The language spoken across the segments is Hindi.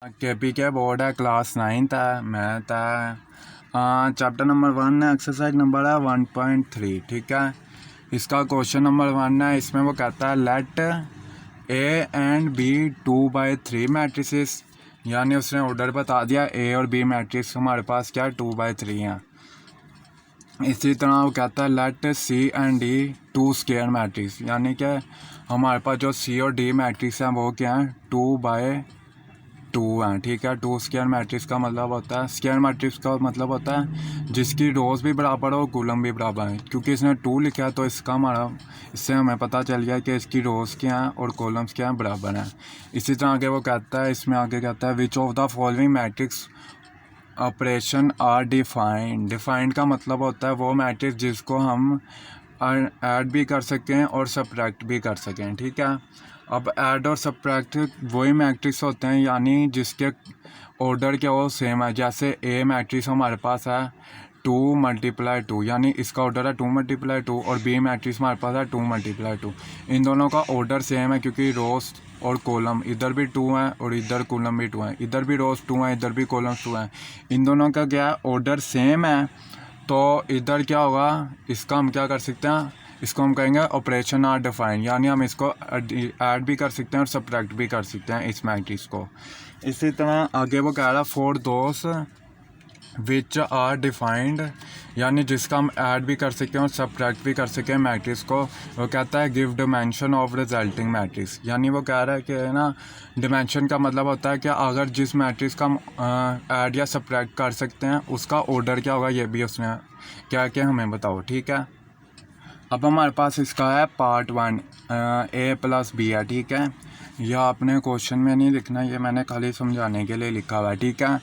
केपी के बोर्ड है, क्लास 9th है, मैथ है। चैप्टर नंबर 1 है, एक्सरसाइज नंबर है 1.3। ठीक है, इसका क्वेश्चन नंबर 1 है। इसमें वो कहता है let A and B 2/3 matrices, यानी उसने ऑर्डर बता दिया ए और बी मैट्रिक्स हमारे पास क्या 2/3 हैं। इसी तरह वो कहता है let see and D 2 square matrix, यानी कि हमारे पास जो सी और डी मैट्रिक्स हैं वो क्या है 2/2 हैं। ठीक है, 2 स्क्वायर मैट्रिक्स का मतलब होता है, स्क्वायर मैट्रिक्स का मतलब होता है जिसकी रोज़ भी बराबर हो, कॉलम भी बराबर है। क्योंकि इसने 2 लिखा है तो इसका हमारा इससे हमें पता चल गया कि इसकी रोज़ क्या हैं और कॉलम्स क्या हैं, बराबर हैं। इसी तरह आगे वो कहता है, इसमें आगे कहता है which of the following matrix operation are defined. Defined का मतलब होता है वो मैट्रिक्स जिसको हम ऐड भी कर सकें और सब्ट्रैक्ट भी कर सकें। ठीक है, अब ऐड और सब्ट्रैक्ट वही मैट्रिक्स होते हैं यानी जिसके ऑर्डर क्या हो सेम है। जैसे ए मैट्रिक्स हमारे पास है 2 × 2, यानी इसका ऑर्डर है 2 × 2 और बी मैट्रिक्स हमारे पास है 2 × 2। इन दोनों का ऑर्डर सेम है क्योंकि रोज और कॉलम इधर भी 2 हैं और इधर कॉलम भी 2 हैं, इधर भी रोज 2 हैं, इधर भी कॉलम्स 2 हैं। इन दोनों का क्या ऑर्डर सेम है, तो इधर क्या होगा, इसका हम क्या कर सकते हैं, इसको हम कहेंगे ऑपरेशन आर डिफाइंड, यानी हम इसको ऐड भी कर सकते हैं और सब्ट्रैक्ट भी कर सकते हैं इस मैट्रिक्स को। इसी तरह आगे वो कह रहा for those which are defined, यानी जिसका हम ऐड भी कर सकें और सब्ट्रैक्ट भी कर सकें मैट्रिक्स को। वो कहता है give dimension of resulting matrix, यानी वो कह रहा है कि ना डिमेंशन का मतलब होता है कि अगर जिस मैट्रिक्स का हम ऐड या सब्ट्रैक्ट कर सकते हैं उसका ऑर्डर क्या होगा, ये भी उसने क्या कि हमें बताओ। ठीक है, अब हमारे पास इसका है पार्ट 1 ए + बी है। ठीक है, यह आपने क्वेश्चन में नहीं लिखना, ये मैंने खाली समझाने के लिए लिखा हुआ है। ठीक है,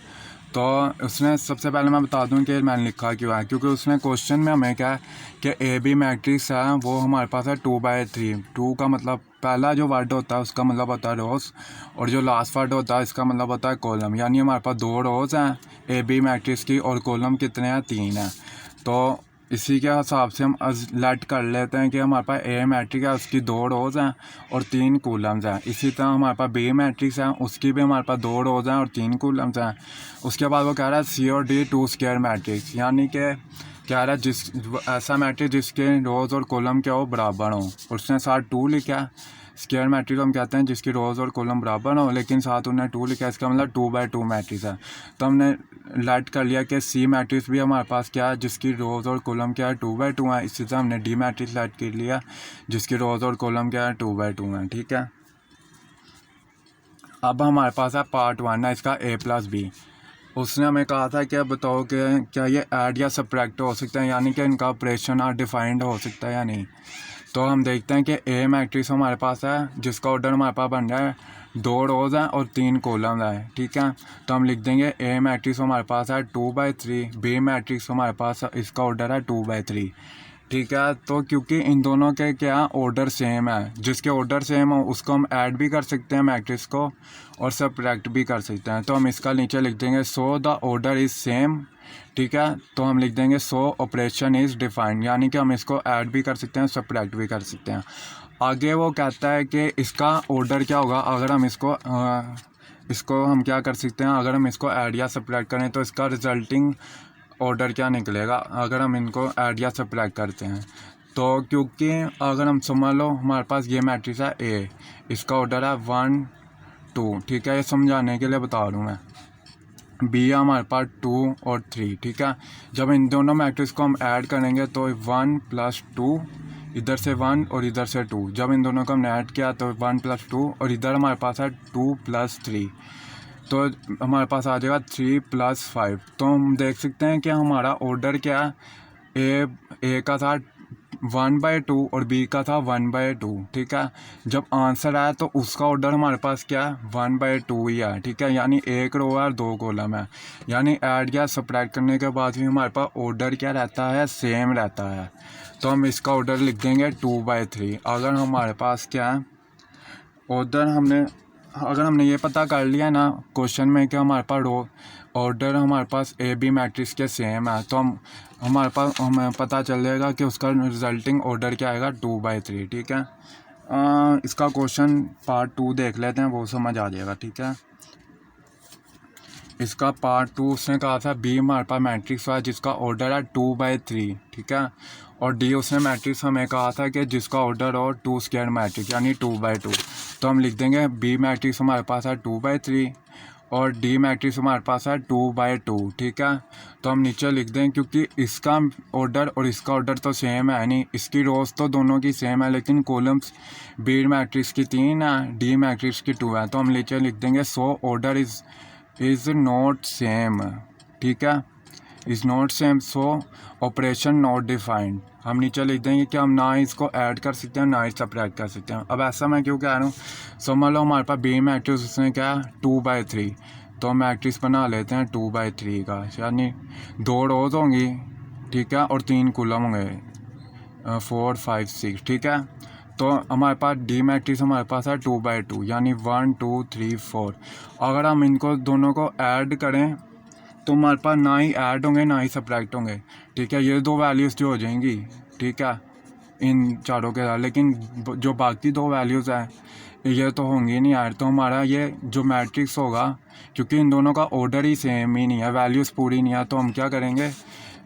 तो उसने सबसे पहले मैं बता दूं कि मैंने लिखा क्यों है, क्योंकि उसने क्वेश्चन में हमें क्या है कि ए बी मैट्रिक्स है वो हमारे पास है 2/3। 2 का मतलब पहला जो वर्ड होता है उसका मतलब होता है रोज़ और जो लास्ट वर्ड होता है इसका मतलब होता है कॉलम, यानी हमारे पास 2 रोज़ हैं ए बी मैट्रिक्स की और कॉलम कितने हैं 3 हैं। तो इसी के हिसाब से हम लेट कर लेते हैं कि हमारे पास ए मैट्रिक्स है उसकी 2 रोज़ हैं और 3 कॉलम्स हैं। इसी तरह हमारे पास बी मैट्रिक्स है उसकी भी हमारे पास 2 रोज़ हैं और 3 कॉलम्स हैं। उसके बाद वो कह रहा है सी और डी 2 स्क्वायर मैट्रिक्स, यानी कि कह रहा है जिस ऐसा मैट्रिक्स जिसके रोज़ और कॉलम क्या हो बराबर हो, और उसने साथ 2 लिखा है। स्क्वायर मैट्रिक्स हम कहते हैं जिसकी रोज़ और कॉलम बराबर हो, लेकिन साथ उन्हें 2 लिखा है, इसका मतलब 2/2 मैट्रिक्स है। तो हमने लेट कर लिया कि सी मैट्रिक्स भी हमारे पास क्या है जिसकी रोज़ और कॉलम क्या है 2/2 है। इसी तरह हमने डी मैट्रिक्स लेट कर लिया जिसकी रोज़ और कॉलम क्या है 2/2 है। ठीक है, अब हमारे पास है पार्ट 1 है इसका ए + बी। उसने हमें कहा था कि बताओ कि क्या ये ऐड या सब्ट्रैक्ट हो सकते हैं, यानी कि इनका ऑपरेशन आर डिफाइंड हो सकता है या नहीं। तो हम देखते हैं कि ए मैट्रिक्स हमारे पास है जिसका ऑर्डर हमारे पास बन रहा है 2 रोज़ हैं और 3 कॉलम है। ठीक है, तो हम लिख देंगे ए मैट्रिक्स हमारे पास है 2/3, बी मैट्रिक्स हमारे पास इसका ऑर्डर है 2/3। ठीक है, तो क्योंकि इन दोनों के क्या ऑर्डर सेम है, जिसके ऑर्डर सेम हो उसको हम ऐड भी कर सकते हैं मैट्रिक्स को और सब्ट्रैक्ट भी कर सकते हैं। तो हम इसका नीचे लिख देंगे so the order is same. ठीक है, तो हम लिख देंगे सो ऑपरेशन इज़ डिफाइंड, यानी कि हम इसको ऐड भी कर सकते हैं सब्ट्रैक्ट भी कर सकते हैं। आगे वो कहता है कि इसका ऑर्डर क्या होगा अगर हम इसको हम क्या कर सकते हैं, अगर हम इसको ऐड या सब्ट्रैक्ट करें तो इसका रिजल्टिंग ऑर्डर क्या निकलेगा अगर हम इनको ऐड या सब्ट्रैक्ट करते हैं। तो क्योंकि अगर हम समझ लो हमारे पास ये मैट्रिक्स है ए, इसका ऑर्डर है 1 2। ठीक है, ये समझाने के लिए बता रहा हूँ मैं। बी है हमारे पास 2 और 3। ठीक है, जब इन दोनों मैट्रिक्स को हम ऐड करेंगे तो 1 + 2, इधर से 1 और इधर से 2, जब इन दोनों को हमने ऐड किया तो 1 + 2 और इधर हमारे पास है 2 + 3, तो हमारे पास आ जाएगा 3 + 5। तो हम देख सकते हैं कि हमारा ऑर्डर क्या है, ए का था 1/2 और बी का था 1/2। ठीक है, जब आंसर आया तो उसका ऑर्डर हमारे पास क्या है 1/2 ही है। ठीक है, यानी 1 रो है और 2 कॉलम है, यानी ऐड या सब्ट्रैक्ट करने के बाद भी हमारे पास ऑर्डर क्या रहता है सेम रहता है। तो हम इसका ऑर्डर लिख देंगे 2/3। अगर हमारे पास क्या है ऑर्डर अगर हमने ये पता कर लिया ना क्वेश्चन में कि हमारे पास ऑर्डर हमारे पास ए बी मैट्रिक्स के सेम है, तो हमारे पास हमें पता चल जाएगा कि उसका रिजल्टिंग ऑर्डर क्या आएगा 2/3। ठीक है, इसका क्वेश्चन पार्ट 2 देख लेते हैं, वो समझ आ जाएगा। ठीक है, इसका पार्ट 2 उसने कहा था बी हमारे पास मैट्रिक्स है जिसका ऑर्डर है 2/3, ठीक है। और डी उसने मैट्रिक्स हमें कहा था कि जिसका ऑर्डर हो 2 स्क्वायर मैट्रिक्स यानी 2/2। तो हम लिख देंगे बी मैट्रिक्स हमारे पास है 2/3 और डी मैट्रिक्स हमारे पास है 2/2, ठीक है। तो हम नीचे लिख दें क्योंकि इसका ऑर्डर और इसका ऑर्डर तो सेम है नहीं, इसकी रोज तो दोनों की सेम है लेकिन कॉलम्स बी मैट्रिक्स की 3 है, डी मैट्रिक्स की 2 है। तो हम नीचे लिख देंगे so order is not same, ठीक है, is not same, so operation not defined. हम नीचे लिख देंगे कि हम ना इसको ऐड कर सकते हैं ना ही सब्ट्रैक्ट कर सकते हैं। अब ऐसा मैं क्यों कह रहा हूँ, समझ लो हमारे पास बी मैट्रिक्स उसने क्या 2/3, तो मैट्रिक्स बना लेते हैं 2/3 का, यानी 2 रोज होंगी, ठीक है, और 3 कॉलम होंगे 4 5 6, ठीक है। तो हमारे पास डी मैट्रिक्स हमारे पास है 2/2 यानी 1 2 3 4। अगर हम इनको दोनों को ऐड करें तो हमारे पास ना ही ऐड होंगे ना ही सब्ट्रैक्ट होंगे, ठीक है। ये 2 वैल्यूज़ जो हो जाएंगी, ठीक है, इन चारों के साथ, लेकिन जो बाकी 2 वैल्यूज़ हैं ये तो होंगी नहीं ऐड। तो हमारा ये जो मैट्रिक्स होगा, क्योंकि इन दोनों का ऑर्डर ही सेम ही नहीं है, वैल्यूज़ पूरी नहीं है, तो हम क्या करेंगे,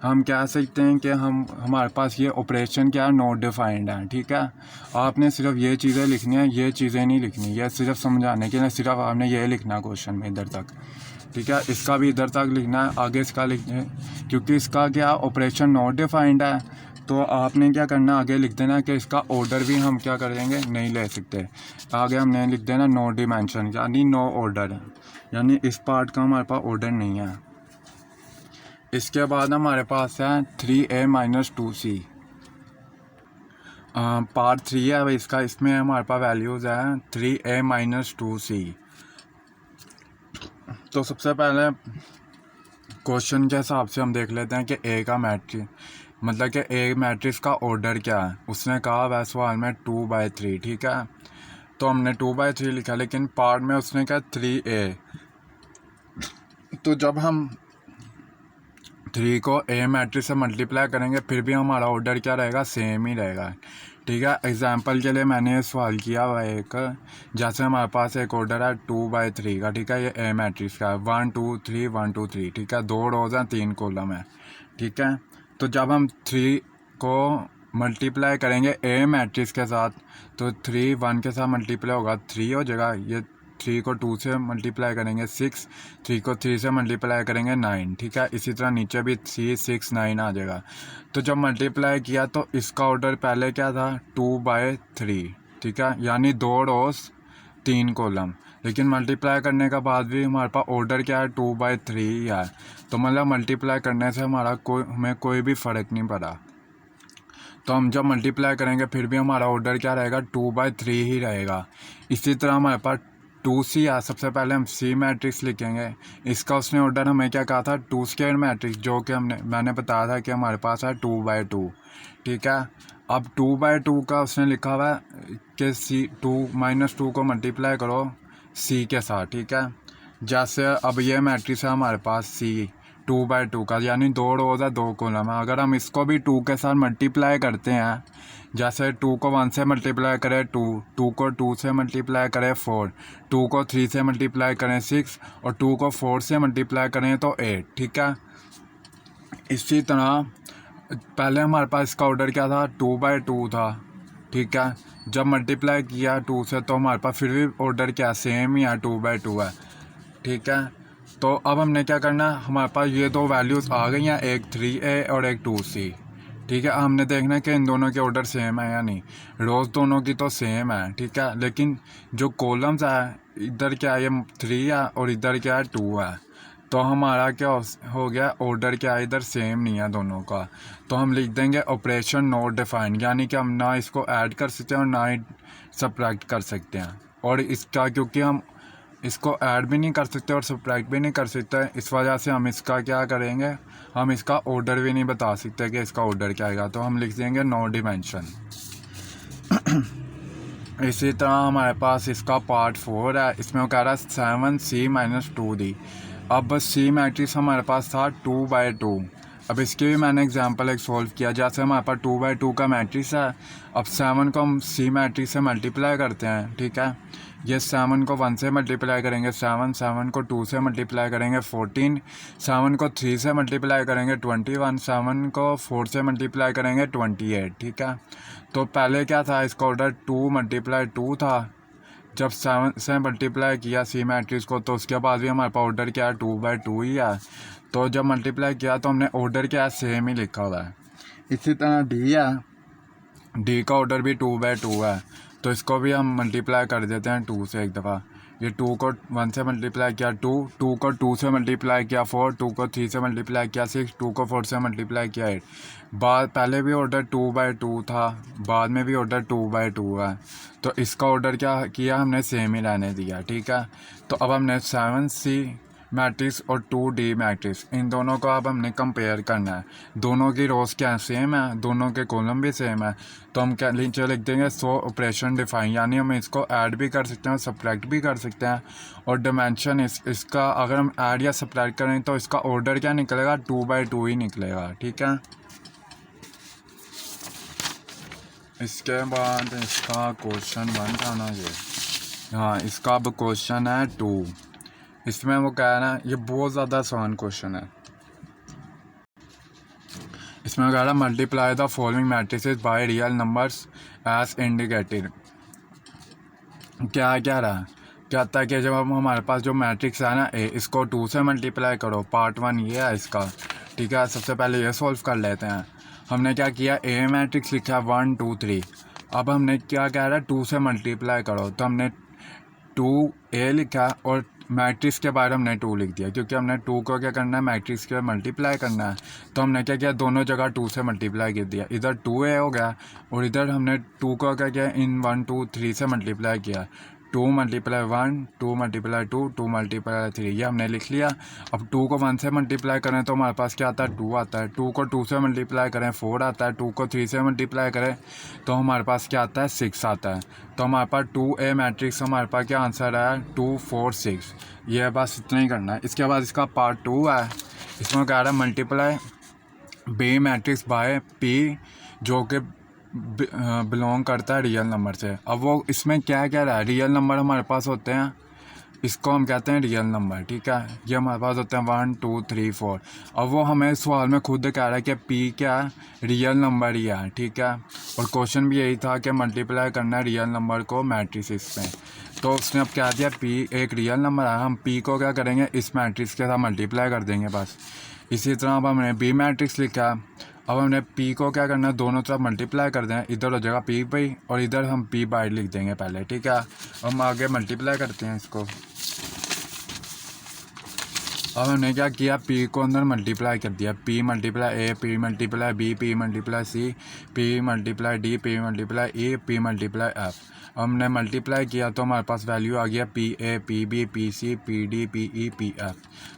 हम कह सकते हैं कि हमारे पास ये ऑपरेशन क्या है, नॉट डिफाइंड है, ठीक है। आपने सिर्फ ये चीज़ें लिखनी है, ये चीज़ें नहीं लिखनी, ये सिर्फ समझाने के लिए सिर्फ आपने ये लिखना है क्वेश्चन में इधर तक, ठीक है। इसका भी इधर तक लिखना है, आगे इसका लिखना है, क्योंकि इसका क्या ऑपरेशन नॉट डिफाइंड है, तो आपने क्या करना है आगे लिख देना कि इसका ऑर्डर भी हम क्या करेंगे, नहीं ले सकते। आगे हमने लिख देना नो डिमेंशन यानी नो ऑर्डर, यानी इस पार्ट का हमारे पास ऑर्डर नहीं है। इसके बाद हमारे पास है 3a - 2c, पार्ट 3 है भाई इसका। इसमें हमारे पास वैल्यूज़ है 3a - 2c। तो सबसे पहले क्वेश्चन के हिसाब से हम देख लेते हैं कि ए का मैट्रिक्स, मतलब कि ए मैट्रिक्स का ऑर्डर क्या है। उसने कहा वह सवाल में 2/3, ठीक है, तो हमने 2/3 लिखा, लेकिन पार्ट में उसने कहा 3a। तो जब हम 3 को ए मैट्रिक्स से मल्टीप्लाई करेंगे फिर भी हमारा ऑर्डर क्या रहेगा, सेम ही रहेगा, ठीक है। एग्जाम्पल के लिए मैंने ये सवाल किया हुआ है एक, जैसे हमारे पास एक ऑर्डर है 2/3 का, ठीक है, ये ए मैट्रिक्स का है 1 2 3 1 2 3, ठीक है, 2 रोज हैं 3 कॉलम है, ठीक है। तो जब हम 3 को मल्टीप्लाई करेंगे ए मैट्रिक्स के साथ तो 3 1 के साथ मल्टीप्लाई होगा 3 हो जाएगा, ये 3 को 2 से मल्टीप्लाई करेंगे 6, 3 को 3 से मल्टीप्लाई करेंगे 9, ठीक है। इसी तरह नीचे भी 3 6 9 आ जाएगा। तो जब मल्टीप्लाई किया तो इसका ऑर्डर पहले क्या था 2/3, ठीक है, यानी 2 रोज 3 कॉलम, लेकिन मल्टीप्लाई करने के बाद भी हमारे पास ऑर्डर क्या है 2/3 है। तो मतलब मल्टीप्लाई करने से हमें कोई भी फ़र्क नहीं पड़ा। तो हम जब मल्टीप्लाई करेंगे फिर भी हमारा ऑर्डर क्या रहेगा 2/3 ही रहेगा। इसी तरह हमारे पास 2c है, सबसे पहले हम c मैट्रिक्स लिखेंगे। इसका उसने ऑर्डर हमें क्या कहा था 2 स्क्वायर मैट्रिक्स, जो कि मैंने बताया था कि हमारे पास है 2/2, ठीक है। अब 2/2 का उसने लिखा हुआ है कि c 2 को मल्टीप्लाई करो c के साथ, ठीक है। जैसे अब ये मैट्रिक्स है हमारे पास c 2/2 का, यानी 2 रोज है 2 कॉलम है। अगर हम इसको भी 2 के साथ मल्टीप्लाई करते हैं, जैसे 2 को 1 से मल्टीप्लाई करें 2, 2 को 2 से मल्टीप्लाई करें 4, 2 को 3 से मल्टीप्लाई करें 6 और 2 को 4 से मल्टीप्लाई करें तो 8, ठीक है। इसी तरह पहले हमारे पास इसका ऑर्डर क्या था 2/2 था, ठीक है। जब मल्टीप्लाई किया 2 से तो हमारे पास फिर भी ऑर्डर क्या सेम ही है 2/2 है, ठीक है। तो अब हमने क्या करना है, हमारे पास ये 2 वैल्यूज़ आ गई हैं, एक 3a और एक 2c, ठीक है। हमने देखना है कि इन दोनों के ऑर्डर सेम है या नहीं। रोज़ दोनों की तो सेम है, ठीक है, लेकिन जो कॉलम्स है इधर क्या है, ये 3 है और इधर क्या है 2 है। तो हमारा क्या हो गया, ऑर्डर क्या है इधर सेम नहीं है दोनों का। तो हम लिख देंगे ऑपरेशन नॉट डिफाइंड, यानी कि हम ना इसको ऐड कर सकते हैं और ना ही सब्ट्रैक्ट कर सकते हैं। और इसका क्योंकि हम इसको ऐड भी नहीं कर सकते और सब्ट्रैक्ट भी नहीं कर सकते, इस वजह से हम इसका क्या करेंगे, हम इसका ऑर्डर भी नहीं बता सकते कि इसका ऑर्डर क्या आएगा। तो हम लिख देंगे नो डिमेंशन। इसी तरह हमारे पास इसका पार्ट 4 है, इसमें वो कह रहा है 7c - 2d। अब c मैट्रिक्स हमारे पास था 2/2। अब इसकी भी मैंने एग्जांपल एक सॉल्व किया, जैसे हमारे पास 2/2 का मैट्रिक्स है। अब 7 को हम c मैट्रिक्स से मल्टीप्लाई करते हैं, ठीक है, ये 7 को 1 से मल्टीप्लाई करेंगे 7, 7 को 2 से मल्टीप्लाई करेंगे 14, 7 को 3 से मल्टीप्लाई करेंगे 21, 7 को 4 से मल्टीप्लाई करेंगे 28, ठीक है। तो पहले क्या था, इसका ऑर्डर 2 मल्टीप्लाई 2 था। जब 7 से मल्टीप्लाई किया सी मैट्रिक्स को, तो उसके बाद भी हमारे पास ऑर्डर क्या है, 2/2 ही है। तो जब मल्टीप्लाई किया तो हमने ऑर्डर क्या है, सेम ही लिखा हुआ है। इसी तरह डी है, डी का ऑर्डर भी 2/2 है, तो इसको भी हम मल्टीप्लाई कर देते हैं 2 से एक दफ़ा। ये 2 को 1 से मल्टीप्लाई किया 2, 2 को 2 से मल्टीप्लाई किया 4, 2 को 3 से मल्टीप्लाई किया 6, 2 को 4 से मल्टीप्लाई किया 8। बाद पहले भी ऑर्डर 2/2 था, बाद में भी ऑर्डर 2/2 है, तो इसका ऑर्डर क्या किया हमने, सेम ही रहने दिया, ठीक है। तो अब हमने 7C मैट्रिक्स और 2D मैट्रिक्स, इन दोनों को अब हमने कंपेयर करना है। दोनों की रोज क्या सेम है, दोनों के कॉलम भी सेम है, तो हम क्या नीचे लिख देंगे, सो ऑपरेशन डिफाइन, यानी हम इसको ऐड भी कर सकते हैं और सब्ट्रैक्ट भी कर सकते हैं। और डिमेंशन इसका अगर हम ऐड या सब्ट्रैक्ट करें तो इसका ऑर्डर क्या निकलेगा, 2/2 ही निकलेगा, ठीक है। इसके बाद इसका क्वेश्चन 1 था ना ये, हाँ इसका अब क्वेश्चन है 2। इसमें वो कह रहा है, ये बहुत ज़्यादा आसान क्वेश्चन है। इसमें कह रहा है multiply the following matrices by real numbers as indicated. क्या क्या रहा है, कहता है कि जब हमारे पास जो मैट्रिक्स है ना ए, इसको 2 से मल्टीप्लाई करो, पार्ट 1 ये है इसका, ठीक है। सबसे पहले ये सॉल्व कर लेते हैं। हमने क्या किया, ए मैट्रिक्स लिखा 1 2 3। अब हमने क्या कह रहा है, 2 से मल्टीप्लाई करो, तो हमने 2A लिखा और मैट्रिक्स के बाहर हमने 2 लिख दिया, क्योंकि हमने 2 को क्या करना है, मैट्रिक्स के मल्टीप्लाई करना है। तो हमने क्या किया, दोनों जगह 2 से मल्टीप्लाई कर दिया, इधर 2A हो गया और इधर हमने 2 को क्या किया, इन 1 2 3 से मल्टीप्लाई किया। 2 मल्टीप्लाई 1, 2 मल्टीप्लाई 2, 2 मल्टीप्लाई 3, ये हमने लिख लिया। अब 2 को 1 से मल्टीप्लाई करें तो हमारे पास क्या आता है, 2 आता है। 2 को 2 से मल्टीप्लाई करें 4 आता है। 2 को 3 से मल्टीप्लाई करें तो हमारे पास क्या आता है, 6 आता है। तो हमारे पास 2A मैट्रिक्स, हमारे पास क्या आंसर है, 2 4 6। ये बस इतना ही करना है। इसके बाद इसका पार्ट 2 है, इसमें कह रहा है multiply B matrix bye P जो कि बिलोंग करता है रियल नंबर से। अब वो इसमें क्या क्या रहा है, रियल नंबर हमारे पास होते हैं, इसको हम कहते हैं रियल नंबर, ठीक है। ये हमारे पास होते हैं 1 2 3 4। अब वो हमें सवाल में खुद कह रहा है कि P क्या है, रियल नंबर ही है, ठीक है। और क्वेश्चन भी यही था कि मल्टीप्लाई करना है रियल नंबर को मैट्रिक्स में। तो उसने अब क्या दिया, P एक रियल नंबर है, हम P को क्या करेंगे, इस मैट्रिक्स के साथ मल्टीप्लाई कर देंगे बस। इसी तरह अब हमने B मैट्रिक्स लिखा। अब हमने P को क्या करना है, दोनों तरफ मल्टीप्लाई कर दें, इधर हो जाएगा P बाई और इधर हम P बाई लिख देंगे पहले, ठीक है। हम आगे मल्टीप्लाई करते हैं इसको। अब हमने क्या किया, P को अंदर मल्टीप्लाई कर दिया, P multiply A, P multiply B, P multiply C, P multiply D, P multiply E, P multiply F। हमने मल्टीप्लाई किया तो हमारे पास वैल्यू आ गया PA, PB, PC, PD, PE, PF।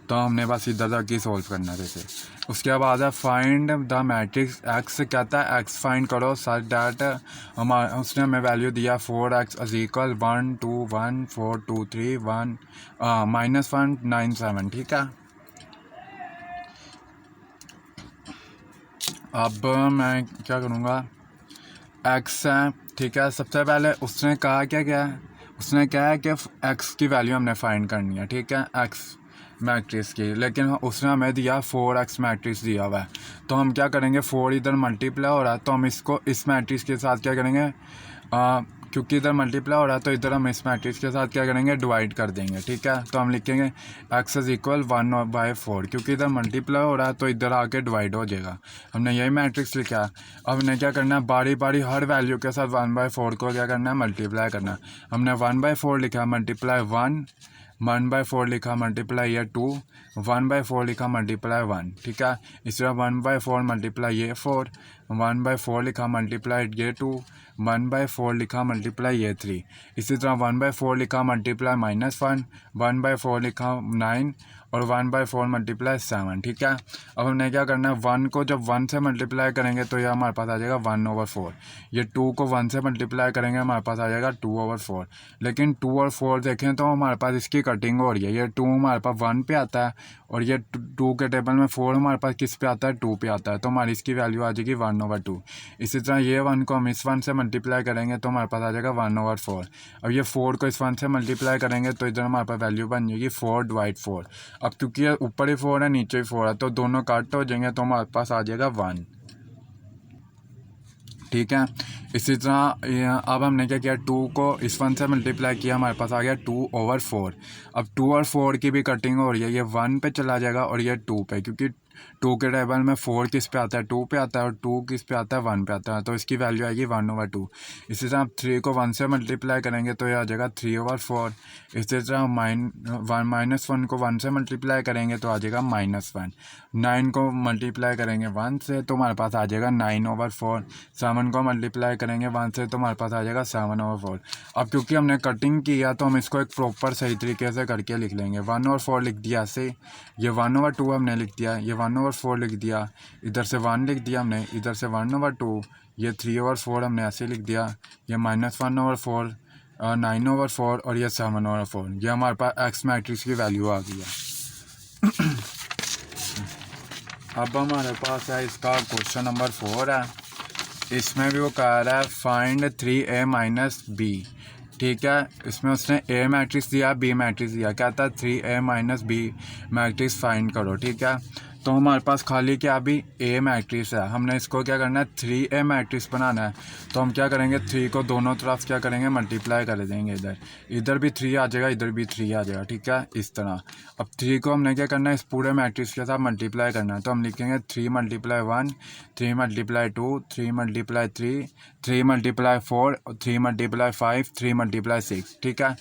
तो हमने बस इधर तक ही सॉल्व करना थे। उसके बाद है फाइंड द मैट्रिक्स X, कहता है X फाइंड करो सच डैट हमारा, उसने हमें वैल्यू दिया 4X इज इक्वल 1 2 1 4 2 3 1 -1 9 7, ठीक है। अब मैं क्या करूँगा, X है, ठीक है। सबसे पहले उसने कहा क्या उसने कहा है कि X की वैल्यू हमने फाइंड करनी है, ठीक है, X मैट्रिक्स की। लेकिन उसने हमें दिया 4X मैट्रिक्स दिया हुआ है, तो हम क्या करेंगे, 4 इधर मल्टीप्लाई हो रहा है तो हम इसको इस मैट्रिक्स के साथ क्या करेंगे, क्योंकि इधर मल्टीप्लाई हो रहा है तो इधर हम इस मैट्रिक्स के साथ क्या करेंगे, डिवाइड कर देंगे, ठीक है। तो हम लिखेंगे X इज इक्वल 1/4, क्योंकि इधर मल्टीप्लाई हो रहा है तो इधर आके डिवाइड हो जाएगा। हमने यही मैट्रिक्स लिखा है। अब हमने क्या करना है, बारी बारी हर वैल्यू के साथ 1/4 को क्या करना है, मल्टीप्लाई करना है। हमने 1/4 लिखा, मल्टीप्लाई 1, 1/4 लिखा, मल्टीप्लाई ये 2, 1/4 लिखा, मल्टीप्लाई 1, ठीक है। इस तरह 1/4 मल्टीप्लाई ये 4, 1/4 लिखा, मल्टीप्लाई ये 2, 1/4 लिखा, मल्टीप्लाई ये 3। इसी तरह 1/4 लिखा, मल्टीप्लाई -1, 1/4 लिखा 9 और 1/4 मल्टीप्लाई 7, ठीक है। अब हमने क्या करना है, 1 को जब 1 से मल्टीप्लाई करेंगे तो ये हमारे पास आ जाएगा 1/4। ये 2 को 1 से मल्टीप्लाई करेंगे हमारे पास आ जाएगा 2/4। लेकिन 2 और 4 देखें तो हमारे पास इसकी कटिंग हो रही है, ये 2 हमारे पास 1 पे आता है और ये 2 के टेबल में 4 हमारे पास किस पे आता है, 2 पे आता है, तो हमारी इसकी वैल्यू आ जाएगी 1/2। इसी तरह ये 1 को हम इस 1 से मल्टीप्लाई करेंगे तो हमारे पास आ जाएगा 1/4। अब ये 4 को इस 1 से मल्टीप्लाई करेंगे तो इधर हमारे पास वैल्यू बन जाएगी 4/4। अब क्योंकि ये ऊपर ही 4 है नीचे ही 4 है तो दोनों काट हो जाएंगे तो हमारे पास आ जाएगा 1। ठीक है, इसी तरह अब हमने क्या किया, 2 को इस 1 से मल्टीप्लाई किया, हमारे पास आ गया 2/4। अब 2 और 4 की भी कटिंग हो रही है, ये 1 पे चला जाएगा और ये 2 पे, क्योंकि 2 के टेबल में 4 किस पे आता है, 2 पे आता है, और 2 किस पे आता है, 1 पे आता है, तो इसकी वैल्यू आएगी 1/2। इसी तरह आप 3 को 1 से मल्टीप्लाई करेंगे तो ये आ जाएगा 3/4। इसी तरह -1 को 1 से मल्टीप्लाई करेंगे तो आ जाएगा -1। 9 को मल्टीप्लाई करेंगे 1 से तो हमारे पास आ जाएगा 9/4। 7 को मल्टीप्लाई करेंगे 1 से तो हमारे पास आ जाएगा 7/4। अब क्योंकि हमने कटिंग किया तो हम इसको एक प्रॉपर सही तरीके से करके लिख लेंगे। 1/4 लिख दिया ऐसे, ये 1/2 हमने लिख दिया, ये 1/4 लिख दिया, इधर से 1 लिख दिया हमने, इधर से 1/2, ये 3/4 हमने ऐसे लिख दिया, ये -1/4, 9/4 और ये 7/4। ये हमारे पास एक्स मैट्रिक्स की वैल्यू आ गई है। अब हमारे पास है इसका क्वेश्चन नंबर 4 है, इसमें भी वो कह रहा है फाइंड 3a - b। ठीक है, इसमें उसने ए मैट्रिक्स दिया, बी मैट्रिक्स दिया, कहता है 3a - b मैट्रिक्स फाइंड करो। ठीक है, तो हमारे पास खाली क्या अभी ए मैट्रिक्स है, हमने इसको क्या करना है 3a मैट्रिक्स बनाना है। तो हम क्या करेंगे, 3 को दोनों तरफ क्या करेंगे मल्टीप्लाई कर देंगे, इधर भी 3 आ जाएगा, इधर भी 3 आ जाएगा। ठीक है, इस तरह अब 3 को हमने क्या करना है इस पूरे मैट्रिक्स के साथ मल्टीप्लाई करना है। तो हम लिखेंगे 3 × 1, 3 × 2, 3 × 3, 3 × 4, 3 × 5, 3 × 6। ठीक है,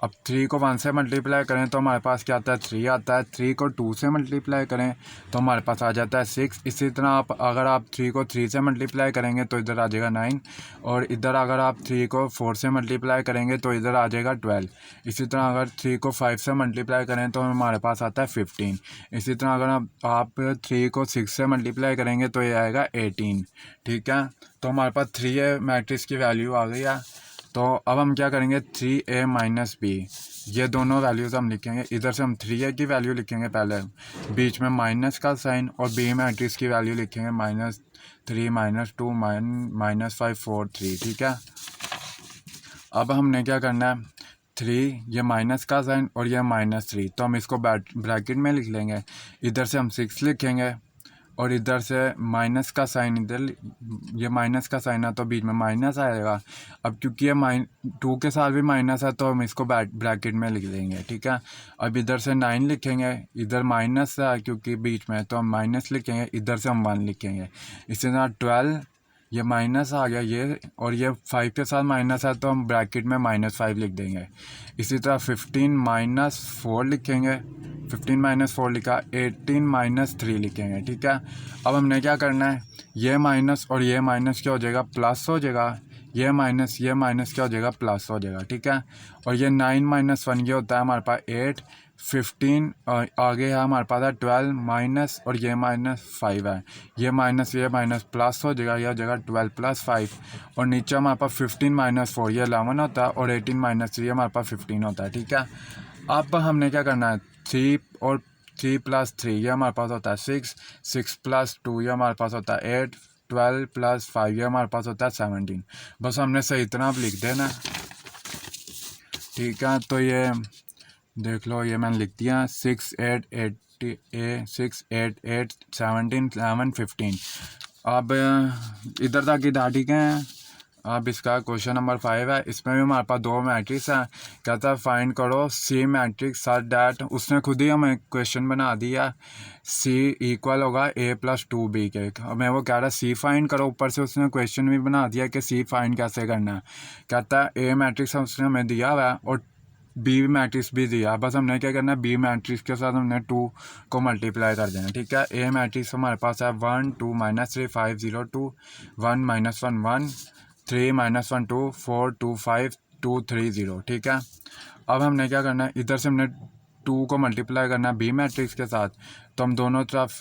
अब 3 को 1 से मल्टीप्लाई करें तो हमारे पास क्या आता है 3 आता है, 3 को 2 से मल्टीप्लाई करें तो हमारे पास आ जाता है 6। इसी तरह अगर आप 3 को 3 से मल्टीप्लाई करेंगे तो इधर आ जाएगा 9, और इधर अगर आप 3 को 4 से मल्टीप्लाई करेंगे तो इधर आ जाएगा 12। इसी तरह अगर 3 को 5 से मल्टीप्लाई करें तो हमारे पास आता है 15। इसी तरह अगर आप 3 को 6 से मल्टीप्लाई करेंगे तो ये आएगा 18। ठीक है, तो हमारे पास 3a मैट्रिक्स की वैल्यू आ गई है। तो अब हम क्या करेंगे 3a - b, ये दोनों वैल्यूज़ हम लिखेंगे। इधर से हम 3a की वैल्यू लिखेंगे पहले, बीच में माइनस का साइन, और b मैट्रिक्स की वैल्यू लिखेंगे -3 -2 -5 4 3। ठीक है, अब हमने क्या करना है 3, ये माइनस का साइन और ये -3, तो हम इसको ब्रैकेट में लिख लेंगे। इधर से हम 6 लिखेंगे और इधर से माइनस का साइन, इधर ये माइनस का साइन है तो बीच में माइनस आएगा। अब क्योंकि ये 2 के साथ भी माइनस है तो हम इसको ब्रैकेट में लिख देंगे। ठीक है, अब इधर से 9 लिखेंगे, इधर माइनस है क्योंकि बीच में, तो हम माइनस लिखेंगे, इधर से हम 1 लिखेंगे। इसी तरह 12, ये माइनस आ गया ये, और ये 5 के साथ माइनस है तो हम ब्रैकेट में -5 लिख देंगे। इसी तरह 15 - 4 लिखेंगे, 15 - 4 लिखा, 18 - 3 लिखेंगे। ठीक है, अब हमने क्या करना है, ये माइनस और ये माइनस क्या हो जाएगा प्लस हो जाएगा, ये माइनस क्या हो जाएगा प्लस हो जाएगा। ठीक है, और ये 9 - 1 ये होता है हमारे पास 8, 15 आगे है हमारे पास है 12 माइनस, और ये -5 है, ये माइनस प्लस हो जाएगा, यह हो जाएगा 12 + 5, और नीचे हमारे पास 15 - 4 ये 11 होता है, और 18 - 3 हमारे पास 15 होता है। ठीक है, अब हमने क्या करना है 3 और 3 + 3 ये हमारे पास होता है 6, 6 + 2 ये हमारे पास होता है 8, 12 + 5 ये हमारे पास होता है 17। बस हमने सही तरह अब लिख देना। ठीक है, तो ये देख लो, ये मैंने लिख दिया 6 8 6 8 8 17 11 15। अब इधर तक ही था। ठीक है, अब इसका क्वेश्चन नंबर 5 है, इसमें भी हमारे पास 2 मैट्रिक्स हैं। कहता है फाइंड करो सी मैट्रिक्स सच दैट, उसने खुद ही हमें क्वेश्चन बना दिया, सी इक्वल होगा a + 2b के। हमें वो कह रहा है सी फाइंड करो, ऊपर से उसने क्वेश्चन भी बना दिया कि सी फाइंड कैसे करना है। कहता है a मैट्रिक्स उसने हमें दिया हुआ है और बी मैट्रिक्स भी दिया, बस हमने क्या करना है बी मैट्रिक्स के साथ हमने 2 को मल्टीप्लाई कर देना। ठीक है, ए मैट्रिक्स हमारे पास है 1 2 -3 5 0 2 1 -1 1 3 -1 2 4 2 5 2 3 0। ठीक है, अब हमने क्या करना है इधर से हमने 2 को मल्टीप्लाई करना है बी मैट्रिक्स के साथ, तो हम दोनों तरफ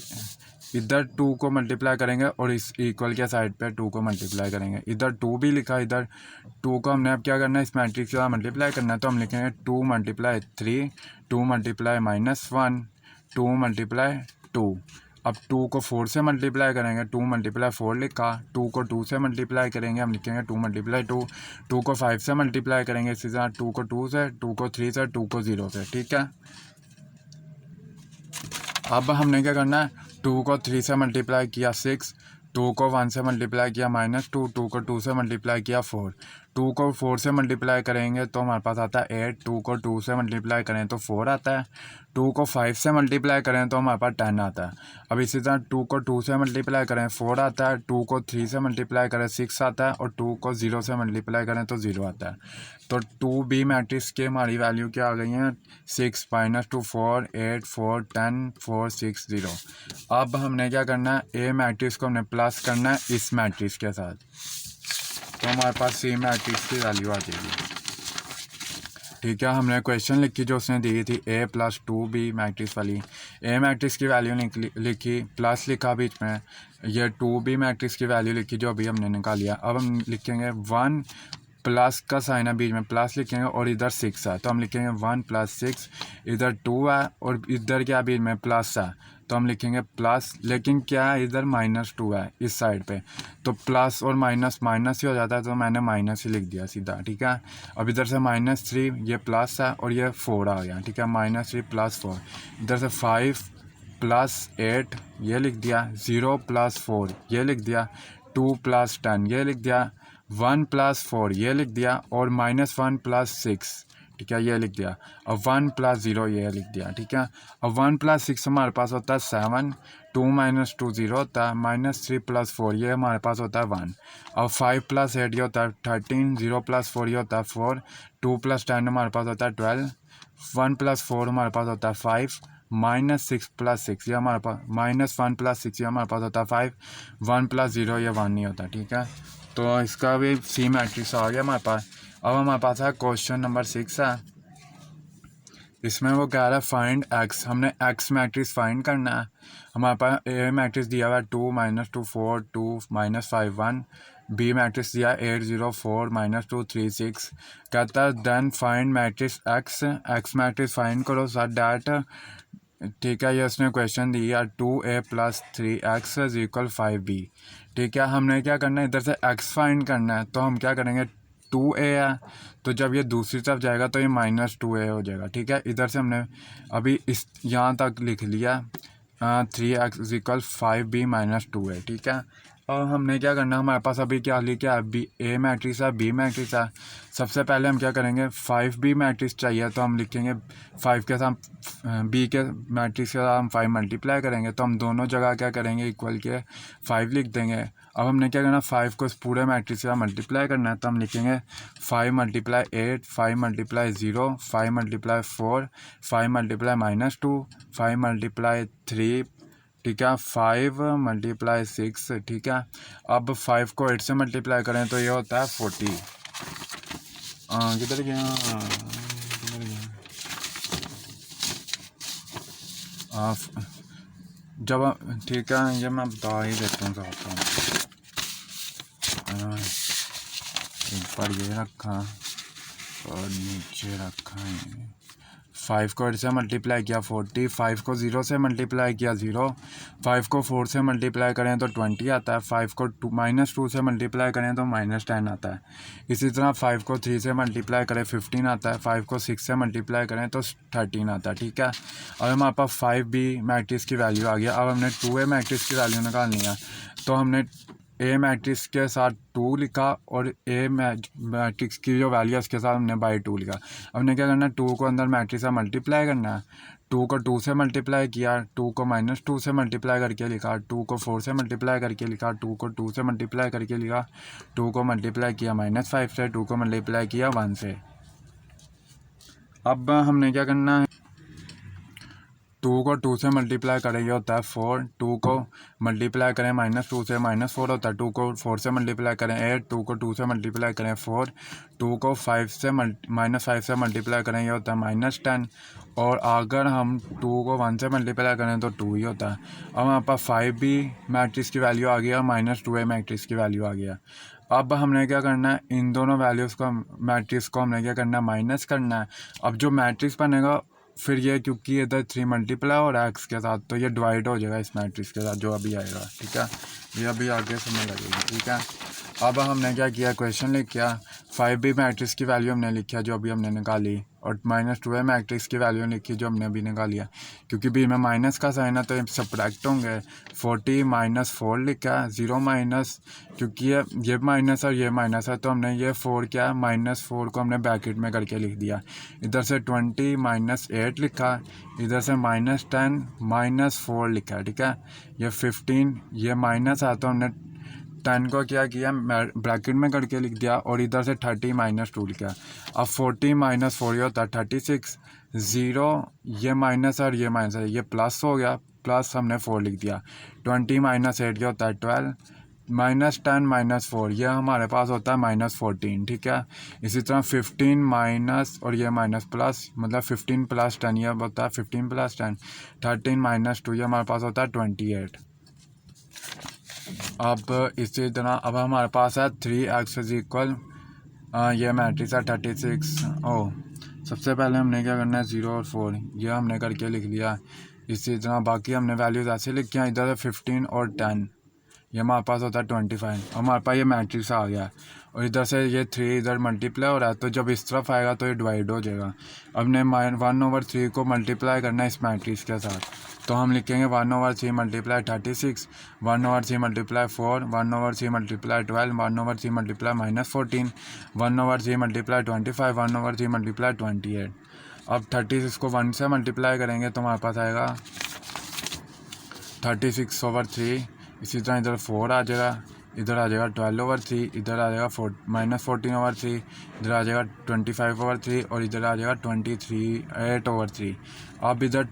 इधर 2 को मल्टीप्लाई करेंगे और इस इक्वल के साइड पे 2 को मल्टीप्लाई करेंगे। इधर 2 भी लिखा, इधर 2 को हमने अब क्या करना है इस मैट्रिक्स के साथ मल्टीप्लाई करना है, तो हम लिखेंगे 2 × 3 2 × -1 2 × 2। अब 2 को 4 से मल्टीप्लाई करेंगे, 2 मल्टीप्लाई 4 लिखा, 2 को 2 से मल्टीप्लाई करेंगे, हम लिखेंगे 2 मल्टीप्लाई 2, 2 को 5 से मल्टीप्लाई करेंगे, इसी तरह 2 को 2 से, 2 को 3 से, 2 को 0 से, ठीक है। अब हमने क्या करना है, 2 को 3 से मल्टीप्लाई किया 6, 2 को 1 से मल्टीप्लाई किया -2, 2 को 2 से मल्टीप्लाई किया 4, 2 को 4 से मल्टीप्लाई करेंगे तो हमारे पास आता है 8, 2 को 2 से मल्टीप्लाई करें तो 4 आता है, 2 को 5 से मल्टीप्लाई करें तो हमारे पास 10 आता है। अब इसी तरह 2 को 2 से मल्टीप्लाई करें 4 आता है, 2 को 3 से मल्टीप्लाई करें 6 आता है, और 2 को 0 से मल्टीप्लाई करें तो 0 आता है। तो 2b मैट्रिक्स की हमारी वैल्यू क्या आ गई है, 6 -2 4 8 4 10 4 6 0। अब हमने क्या करना है, ए मैट्रिक्स को हमने प्लस करना है इस मैट्रिक्स के साथ, तो हमारे पास सी मैट्रिक्स की वैल्यू आ जाएगी, ठीक है। हमने क्वेश्चन लिखी जो उसने दी थी a + 2b मैट्रिक्स वाली, ए मैट्रिक्स की वैल्यू लिखी, प्लस लिखा बीच में, ये 2b मैट्रिक्स की वैल्यू लिखी जो अभी हमने निकाल लिया। अब हम लिखेंगे 1 प्लस का साइन है बीच में, प्लस लिखेंगे, और इधर 6 है तो हम लिखेंगे 1 + 6, इधर 2 है और इधर क्या बीच में प्लस है तो हम लिखेंगे प्लस, लेकिन क्या है इधर -2 है इस साइड पे, तो प्लस और माइनस माइनस ही हो जाता है, तो मैंने माइनस ही लिख दिया सीधा, ठीक है। अब इधर से -3 ये प्लस है और ये 4 आ गया, ठीक है, -3 + 4, इधर से 5 + 8 ये लिख दिया, 0 + 4 ये लिख दिया, 2 + 10 ये लिख दिया, 1 + 4 ये लिख दिया, और -1 + 6, ठीक है, ये लिख दिया। अब 1 + 0 ये लिख दिया, ठीक है। अब 1 + 6 हमारे पास होता है 7, 2 - 2 0 होता है, -3 + 4 ये हमारे पास होता है 1। अब 5 + 8 ये होता है 13, 0 + 4 ये होता है 4, 2 + 10 हमारे पास होता है 12, 1 + 4 हमारे पास होता है 5, -6 + 6 ये हमारे पास, -1 + 6 ये हमारे पास होता है 5, 1 + 0 ये 1 नहीं होता, ठीक है। तो इसका भी सी मैट्रिक्स आ गया हमारे पास। अब हमारे पास है क्वेश्चन नंबर 6 है, इसमें वो कह रहा है फाइंड एक्स, हमने एक्स मैट्रिक्स फाइंड करना है। हमारे पास ए मैट्रिक्स दिया हुआ है 2 - 2 4 2 -5 1, बी मैट्रिक्स दिया है 8 0 4 -2 3 6, कहता है then find matrix X, X matrix find करो सर डैट, ठीक है, ये उसने क्वेश्चन दिया 2a + 3x = 5b, ठीक है। हमने क्या करना है, इधर से x फाइंड करना है, तो हम क्या करेंगे, 2a है तो जब ये दूसरी तरफ जाएगा तो ये -2a हो जाएगा, ठीक है। इधर से हमने अभी इस यहाँ तक लिख लिया 3x = 5b - 2a, ठीक है। और हमने क्या करना है, हमारे पास अभी क्या लिखा है, बी ए मैट्रिक्स है, बी मैट्रिक्स है। सबसे पहले हम क्या करेंगे, 5b मैट्रिक्स चाहिए तो हम लिखेंगे 5 के साथ बी के मैट्रिक्स के साथ हम 5 मल्टीप्लाई करेंगे, तो हम दोनों जगह क्या करेंगे, इक्वल के 5 लिख देंगे। अब हमने क्या करना, 5 को इस पूरे मैट्रिक्स के साथ मल्टीप्लाई करना है, तो हम लिखेंगे 5 × 8, 5 × 0, 5 × 4, 5 × -2, 5 × 3, ठीक है, 5 × 6, ठीक है। अब 5 को 8 से मल्टीप्लाई करें तो ये होता है 40। किधर गया, किधर गया, जब, ठीक है, ये मैं बता ही देता हूँ साथ साथ, ऊपर ये रखा और नीचे रखा है। 5 को 8 से मल्टीप्लाई किया 40, 5 को 0 से मल्टीप्लाई किया 0, 5 को 4 से मल्टीप्लाई करें तो 20 आता है, 5 को -2 से मल्टीप्लाई करें तो -10 आता है। इसी तरह 5 को 3 से मल्टीप्लाई करें 15 आता है, 5 को 6 से मल्टीप्लाई करें तो 13 आता है, ठीक है। अब हमारे पास 5b मैट्रिक्स की वैल्यू आ गया। अब हमने 2a मैट्रिक्स की वैल्यू निकालनी है, तो हमने ए मैट्रिक्स के साथ 2 लिखा और ए मैट्रिक्स की जो वैल्यू है उसके साथ हमने /2 लिखा। हमने क्या करना है, 2 को अंदर मैट्रिक्स से मल्टीप्लाई करना है, 2 को 2 से मल्टीप्लाई किया, 2 को -2 से मल्टीप्लाई करके लिखा, 2 को 4 से मल्टीप्लाई करके लिखा, 2 को 2 से मल्टीप्लाई करके लिखा, 2 को मल्टीप्लाई किया -5 से, 2 को मल्टीप्लाई किया 1 से। अब हमने क्या करना है, 2 को 2 से मल्टीप्लाई करें ये होता है 4, 2 को मल्टीप्लाई करें -2 से -4 होता है, 2 को 4 से मल्टीप्लाई करें 8, 2 को 2 से मल्टीप्लाई करें 4, 2 को 5 से -5 से मल्टीप्लाई करें ये होता है -10, और अगर हम 2 को 1 से मल्टीप्लाई करें तो 2 ही होता है। अब हमारे पास 5b मैट्रिक्स की वैल्यू आ गया, -2a मैट्रिक्स की वैल्यू आ गया। अब हमने क्या करना है, इन दोनों वैल्यूज़ को मैट्रिक्स को हमने क्या करना है, माइनस करना है। अब जो मैट्रिक्स बनेगा फिर ये क्योंकि इधर 3 मल्टीप्लाई हो रहा है एक्स के साथ, तो ये डिवाइड हो जाएगा इस मैट्रिक्स के साथ जो अभी आएगा, ठीक है। ये अभी आगे समझ लगेगी, ठीक है। अब हमने क्या किया, क्वेश्चन लिख किया, 5b मैट्रिक्स की वैल्यू हमने लिखा जो अभी हमने निकाली, और -2a मैट्रिक्स की वैल्यू लिखी जो हमने अभी निकाली, क्योंकि बी में माइनस का साइन है तो ये सब्ट्रैक्ट होंगे। 40 - 4 लिखा है, 0 माइनस, क्योंकि ये माइनस और ये माइनस है तो हमने ये 4 क्या -4 को हमने ब्रैकेट में करके लिख दिया। इधर से 20 - 8 लिखा, इधर से -10 - 4 लिखा है, ठीक है। ये 15, ये माइनस है तो हमने 10 को क्या किया ब्रैकेट में करके लिख दिया, और इधर से 30 - 2 लिखा। अब 40 - 4 ये होता है 36, 0 ये माइनस और ये माइनस है, ये प्लस हो गया, प्लस हमने 4 लिख दिया। 20 - 8 ये होता है 12, -10 - 4 ये हमारे पास होता है -14, ठीक है। इसी तरह 15 माइनस और ये माइनस प्लस, मतलब 15 + 10 ये होता है 15 + 10, 13 - 2 ये हमारे पास होता है 28। अब इसी तरह अब हमारे पास है 3x = ये मैट्रिक्स है 36। सबसे पहले हमने क्या करना है 0 और 4 ये हमने करके लिख लिया। इसी तरह बाकी हमने वैल्यूज ऐसे लिखी हैं, इधर है 15 और 10 ये हमारे पास होता है 25, हमारे पास ये मैट्रिक्स आ गया। और इधर से ये 3 इधर मल्टीप्लाई हो रहा है तो जब इस तरफ आएगा तो ये डिवाइड हो जाएगा। अब ने 1/3 को मल्टीप्लाई करना है इस मैट्रिक्स के साथ, तो हम लिखेंगे 1/3 × 36, 1/3 × 4, 1/3 × 12, 1/3 × -14, 1/3 × 25, 1/3 × 28। अब 36 को 1 से मल्टीप्लाई करेंगे तो हमारे पास आएगा 36/3। इसी तरह इधर 4 आ जाएगा, इधर आ जाएगा 12/3, इधर आ जाएगा -14/3, इधर आ जाएगा 25/3 और इधर आ जाएगा 8/3। अब इधर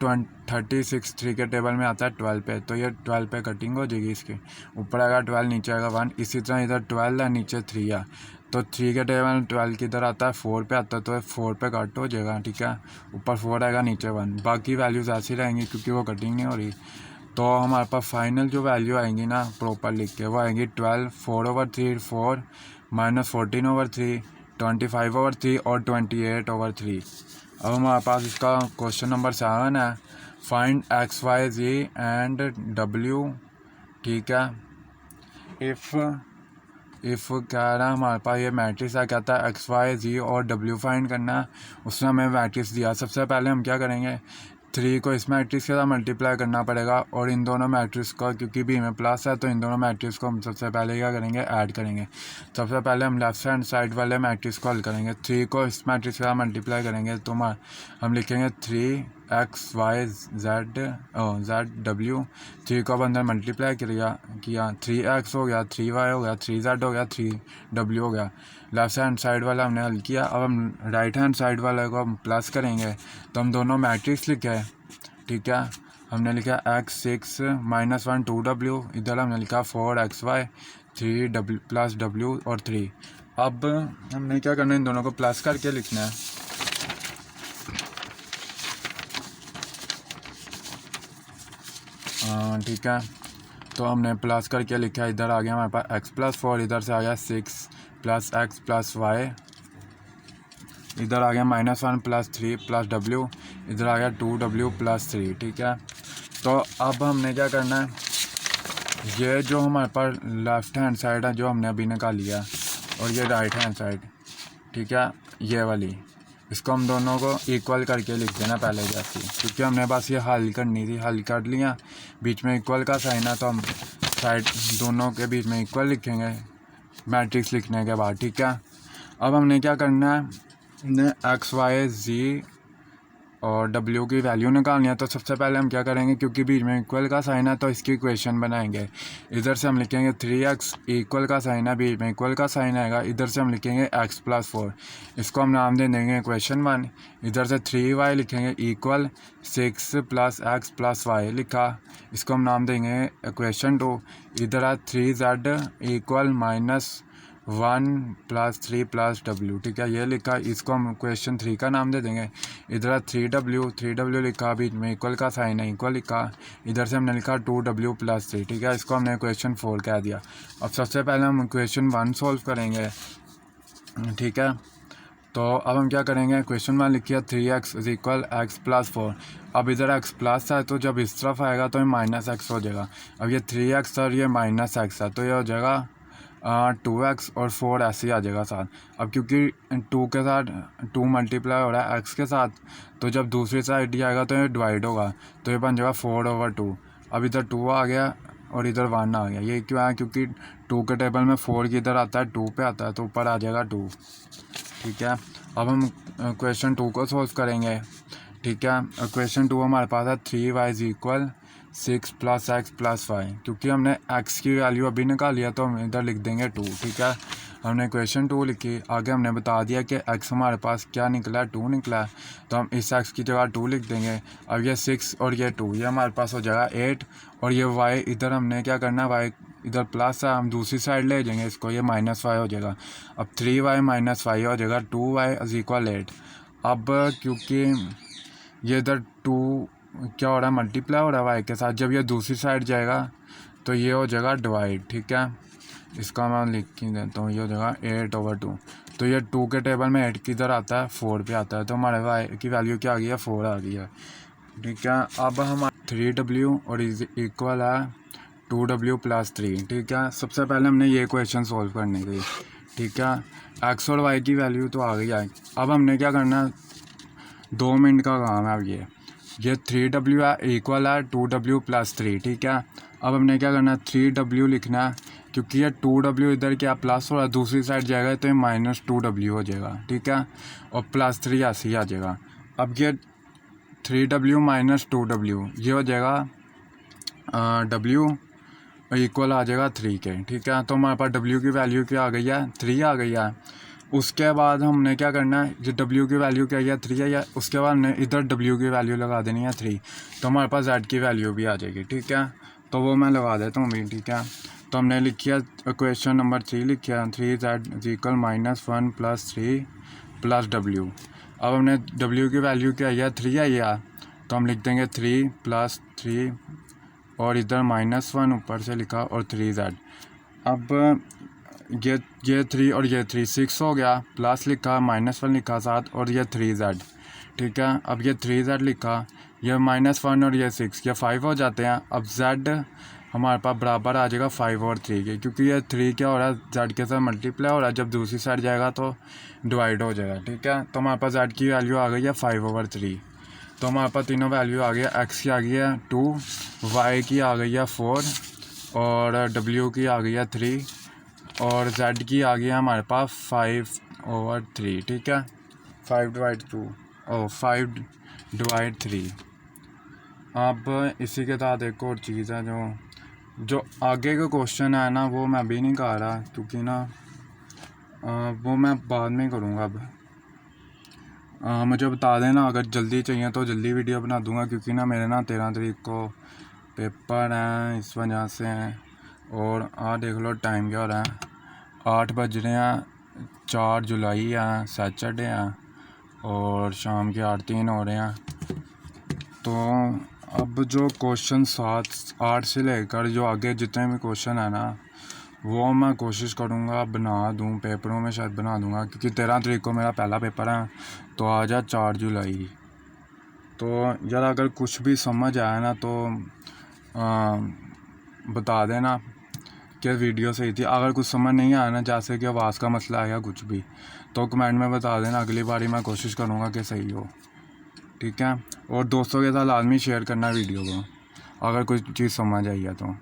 36 3 के टेबल में आता है 12 पे, तो ये 12 पे कटिंग हो जाएगी, इसके ऊपर आएगा 12 नीचे आएगा 1। इसी तरह इधर 12 है नीचे 3 है, तो 3 के टेबल में 12 की इधर आता है 4 पे आता है, तो 4 पे कट हो जाएगा, ठीक है। ऊपर 4 आएगा नीचे 1, बाकी वैल्यूज ऐसी रहेंगी क्योंकि वो कटिंग नहीं हो रही। तो हमारे पास फाइनल जो वैल्यू आएंगी ना प्रॉपर लिख के वो आएंगी 12, 4/3 4, -14/3, 25/3 और 28/3। अब हमारे पास इसका क्वेश्चन नंबर 7 है, find x, y, z and w, ठीक है। इफ़ कह रहा है हमारे पास ये मैट्रिक्स है, कहता है x, y, z और w फाइंड करना है। उसने हमें मैट्रिक्स दिया। सबसे पहले हम क्या करेंगे 3 को इस मैट्रिक्स के साथ मल्टीप्लाई करना पड़ेगा, और इन दोनों मैट्रिक्स को क्योंकि बी में प्लस है तो इन दोनों मैट्रिक्स को हम सबसे पहले क्या करेंगे ऐड करेंगे। सबसे पहले हम लेफ्ट हैंड साइड वाले मैट्रिक्स को हल करेंगे। 3 को इस मैट्रिक्स के साथ मल्टीप्लाई करेंगे तो हम लिखेंगे 3x, y, z w। 3 को अब अंदर मल्टीप्लाई किया 3x हो गया, 3y हो गया, 3z हो गया, 3w हो गया। लेफ्ट हैंड साइड वाला हमने हल किया। अब हम राइट हैंड साइड वाले को हम प्लस करेंगे, तो हम दोनों मैट्रिक्स लिखे, ठीक है। हमने लिखा x 6 -1 2w, इधर हमने लिखा 4xy 3w + w और 3। अब हमने क्या करना है इन दोनों को प्लस करके लिखना है। ठीक है, तो हमने प्लस करके लिखा, इधर आ गया हमारे पास x + 4, इधर से आ गया 6 + x + y, इधर आ गया -1 + 3 + w, इधर आ गया 2w + 3, ठीक है। तो अब हमने क्या करना है, ये जो हमारे पास लेफ्ट हैंड साइड है जो हमने अभी निकाल लिया, और ये राइट हैंड साइड, ठीक है, ये वाली, इसको हम दोनों को इक्वल करके लिख देना पहले जैसे, क्योंकि हमने बस ये हल करनी थी, हल कर लिया। बीच में इक्वल का साइन है तो हम साइड दोनों के बीच में इक्वल लिखेंगे मैट्रिक्स लिखने के बाद, ठीक है। अब हमने क्या करना है, x, y, z और w की वैल्यू निकालनी है। तो सबसे पहले हम क्या करेंगे, क्योंकि बीच में इक्वल का साइन है तो इसकी इक्वेशन बनाएंगे। इधर से हम लिखेंगे 3x, इक्वल का साइन है, बीच में इक्वल का साइन आएगा, इधर से हम लिखेंगे x + 4, इसको हम नाम दे देंगे इक्वेशन 1। इधर से 3y लिखेंगे इक्वल 6 + x + y लिखा, इसको हम नाम देंगे इक्वेशन 2। इधर है 3z इक्वल -1 + 3 + w, ठीक है, ये लिखा, इसको हम क्वेश्चन 3 का नाम दे देंगे। इधर 3w लिखा, बीच में इक्वल का साइन है, इक्वल लिखा, इधर से हमने लिखा 2w + 3, ठीक है, इसको हमने क्वेश्चन 4 कह दिया। अब सबसे पहले हम क्वेश्चन 1 सॉल्व करेंगे, ठीक है। तो अब हम क्या करेंगे, क्वेश्चन में लिखिए 3x is equal x plus 4। अब इधर x प्लस है तो जब इस तरफ आएगा तो ये माइनस एक्स हो जाएगा। अब ये 3x और ये माइनस एक्स है तो ये हो जाएगा 2x और 4 ऐसे ही आ जाएगा साथ। अब क्योंकि 2 के साथ 2 मल्टीप्लाई हो रहा है x के साथ, तो जब दूसरी साइड आएगा तो ये डिवाइड होगा, तो ये बन जाएगा 4/2। अब इधर 2 आ गया और इधर 1 आ गया। ये क्यों है, क्योंकि 2 के टेबल में 4 की इधर आता है, 2 पे आता है, तो ऊपर आ जाएगा 2। ठीक है, अब हम क्वेश्चन 2 को सॉल्व करेंगे। ठीक है, क्वेश्चन 2 हमारे पास है 3y इज इक्वल 6 + x + 5। क्योंकि हमने x की वैल्यू अभी निकाल लिया तो हम इधर लिख देंगे 2। ठीक है, हमने क्वेश्चन 2 लिखी, आगे हमने बता दिया कि x हमारे पास क्या निकला है, 2 निकला है, तो हम इस x की जगह 2 लिख देंगे। अब ये 6 और ये 2, ये हमारे पास हो जाएगा 8, और ये y इधर हमने क्या करना है, y इधर प्लस है, हम दूसरी साइड ले जाएंगे इसको, ये -5 हो जाएगा। अब 3y - 5 हो जाएगा 2y इज इक्वल 8। अब क्योंकि ये इधर 2 क्या हो रहा है, मल्टीप्लाई हो रहा है y के साथ, जब ये दूसरी साइड जाएगा तो ये हो जाएगा डिवाइड। ठीक है, इसका मैं लिख के देता हूँ, ये हो जाएगा 8/2। तो ये 2 के टेबल में 8 किधर आता है, 4 पे आता है, तो हमारे y की वैल्यू क्या आ गई है, 4 आ गई है। ठीक है, अब हम 3w और इज इक्वल है 2w + 3। ठीक है, सबसे पहले हमने ये क्वेश्चन सॉल्व करने की। ठीक है, x और y की वैल्यू तो आ गई है। अब हमने क्या करना है, 2 मिनट का काम है। अब ये 3w है इक्वल है 2w + 3। ठीक है, अब हमने क्या करना है, 3w लिखना है, क्योंकि ये 2w इधर क्या प्लस हो रहा है, दूसरी साइड जाएगा तो ये -2w हो जाएगा। ठीक है, और +3 ऐसे ही आ जाएगा। अब ये 3w - 2w ये हो जाएगा w इक्वल आ जाएगा 3 के। ठीक है, तो हमारे पास w की वैल्यू क्या आ गई है, 3 आ गई है। उसके बाद हमने क्या करना है, जो w की वैल्यू क्या है, 3 है, या उसके बाद हमने इधर w की वैल्यू लगा देनी है 3, तो हमारे पास z की वैल्यू भी आ जाएगी। ठीक है, तो वो मैं लगा देता हूँ अभी। ठीक है, तो हमने लिखिए क्वेश्चन नंबर 3 लिखिए 3z इज इक्वल -1 + 3 + w। अब हमने w की वैल्यू क्या है, 3 है या, तो हम लिख देंगे 3 + 3 और इधर -1 ऊपर से लिखा और 3z। अब ये 3 और ये 3 6 हो गया, प्लस लिखा, -1 लिखा साथ, और ये 3z। ठीक है, अब ये 3z लिखा, ये -1 और ये 6, ये 5 हो जाते हैं। अब z हमारे पास बराबर आ जाएगा 5 और 3 के, क्योंकि ये 3 क्या हो रहा है, z के साथ मल्टीप्लाई हो रहा है, जब दूसरी साइड जाएगा तो डिवाइड हो जाएगा। ठीक है, तो हमारे पास z की वैल्यू आ गई है 5/3। तो हमारे पास तीनों वैल्यू आ गया, x की आ गई है 2, y की आ गई है 4, और w की आ गई है 3, और z की आ गई है हमारे पास 5/3। ठीक है, 5/2 और 5/3। अब इसी के साथ एक और चीज़ है, जो आगे का क्वेश्चन है ना, वो मैं अभी नहीं कर रहा, क्योंकि ना वो मैं बाद में करूँगा। अब मुझे बता देना, अगर जल्दी चाहिए तो जल्दी वीडियो बना दूंगा, क्योंकि ना मेरे ना 13 तारीख को पेपर हैं, इस वजह से हैं। और देख लो टाइम क्या हो रहा है, 8 बज रहे हैं, 4 जुलाई है, सैटरडे है, और शाम के 8:03 हो रहे हैं। तो अब जो क्वेश्चन 8 से लेकर जो आगे जितने भी क्वेश्चन है ना, वो मैं कोशिश करूँगा बना दूँ, पेपरों में शायद बना दूँगा, क्योंकि 13 तारीख को मेरा पहला पेपर है, तो आज है 4 जुलाई। तो यार अगर कुछ भी समझ आया ना तो बता देना कि वीडियो सही थी। अगर कुछ समझ नहीं आया ना, जैसे कि आवाज़ का मसला आया कुछ भी, तो कमेंट में बता देना, अगली बारी मैं कोशिश करूँगा कि सही हो। ठीक है, और दोस्तों के साथ लाजमी शेयर करना वीडियो को, अगर कोई चीज़ समझ आई है तो।